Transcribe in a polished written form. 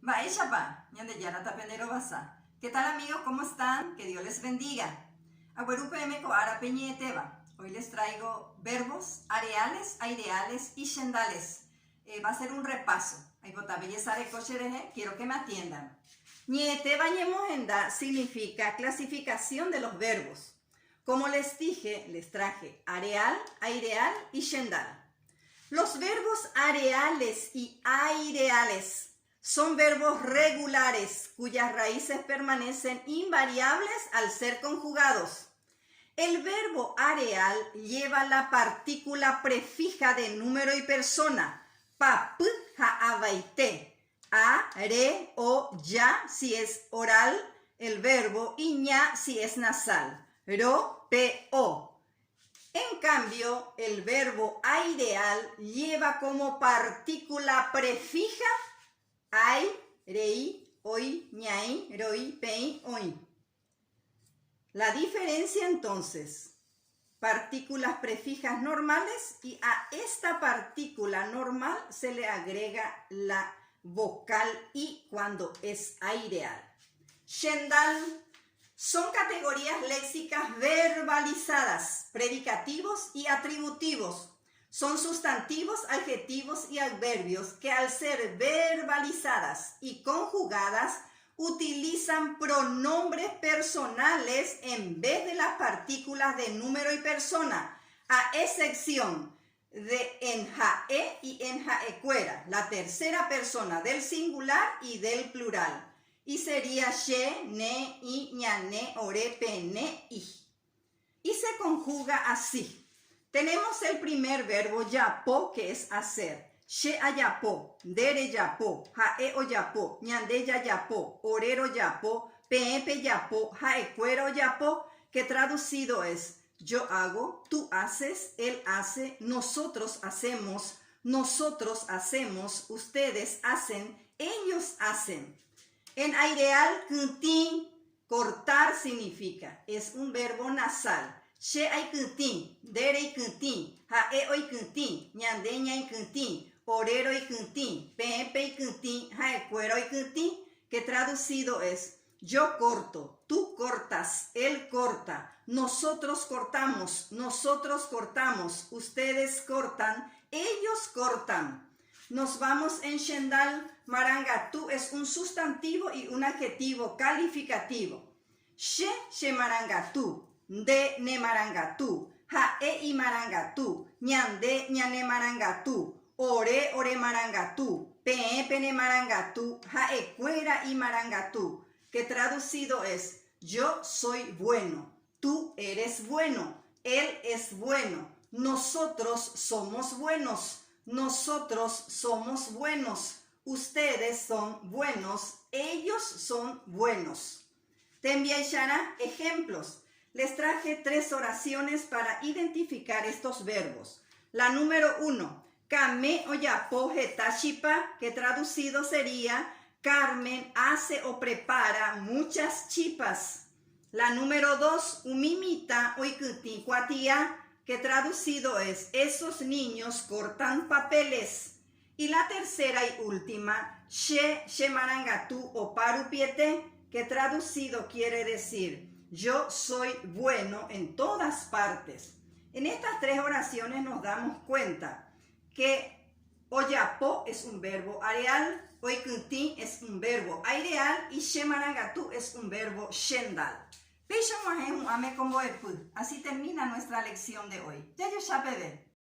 Baeshapa, Ñandeyara Tapenero Basa. ¿Qué tal amigos? ¿Cómo están? Que Dios les bendiga. Agüerupeme Coara Peñeteba. Hoy les traigo verbos areales, aireales y shendales. Va a ser un repaso. Quiero que me atiendan. Ñeteba Ñemojenda significa clasificación de los verbos. Como les dije, les traje areal, aireal y shendal. Los verbos areales y aireales son verbos regulares cuyas raíces permanecen invariables al ser conjugados. El verbo areal lleva la partícula prefija de número y persona, pa, p, ja, abaite, a, re, o, ya si es oral el verbo y ña si es nasal, ro, pe, o. En cambio, el verbo aireal lleva como partícula prefija ai, rei, oi, ñai, roi, pei, oi. La diferencia entonces, partículas prefijas normales y a esta partícula normal se le agrega la vocal i cuando es aireal. Shendal son categorías léxicas verbalizadas, predicativos y atributivos. Son sustantivos, adjetivos y adverbios que al ser verbalizadas y conjugadas utilizan pronombres personales en vez de las partículas de número y persona, a excepción de en jae y en jaecuera, la tercera persona del singular y del plural. Y sería she, ne, i, ñane, ore, pene, i. Y se conjuga así. Tenemos el primer verbo yapo, que es hacer. She ayapo, dere yapo, jae o yapo, ñande ya yapo, orero yapo, pepe yapo, jaecuero yapo, que traducido es yo hago, tú haces, él hace, nosotros hacemos, ustedes hacen, ellos hacen. En aireal, kuntin, cortar significa, es un verbo nasal. She ay kuntin, dere y kuntin, jae oi kuntin, ñande ñai kuntin, orero y kuntin, pepe y kuntin, jaecuero y kuntin, que traducido es yo corto, tú cortas, él corta, nosotros cortamos, ustedes cortan, ellos cortan. Nos vamos en shendal. Marangatu es un sustantivo y un adjetivo calificativo. She marangatu, de ne marangatu, jae y marangatu, ñande ñane marangatu, ore marangatu, pene marangatu, jaecuera y marangatu, que traducido es yo soy bueno, tú eres bueno, él es bueno, nosotros somos buenos. Ustedes son buenos, ellos son buenos. Te enviará ejemplos. Les traje 3 oraciones para identificar estos verbos. La número 1, kame oyapo hetashipa, que traducido sería Carmen hace o prepara muchas chipas. La número 2, umimita oikuti cuatia, que traducido es esos niños cortan papeles. Y la tercera y última, she marangatu o parupiete, que traducido quiere decir yo soy bueno en todas partes. En estas 3 oraciones nos damos cuenta que oyapo es un verbo areal, oikuti es un verbo aireal y she marangatu es un verbo shendal. Así termina nuestra lección de hoy. Ya yo ya bebé.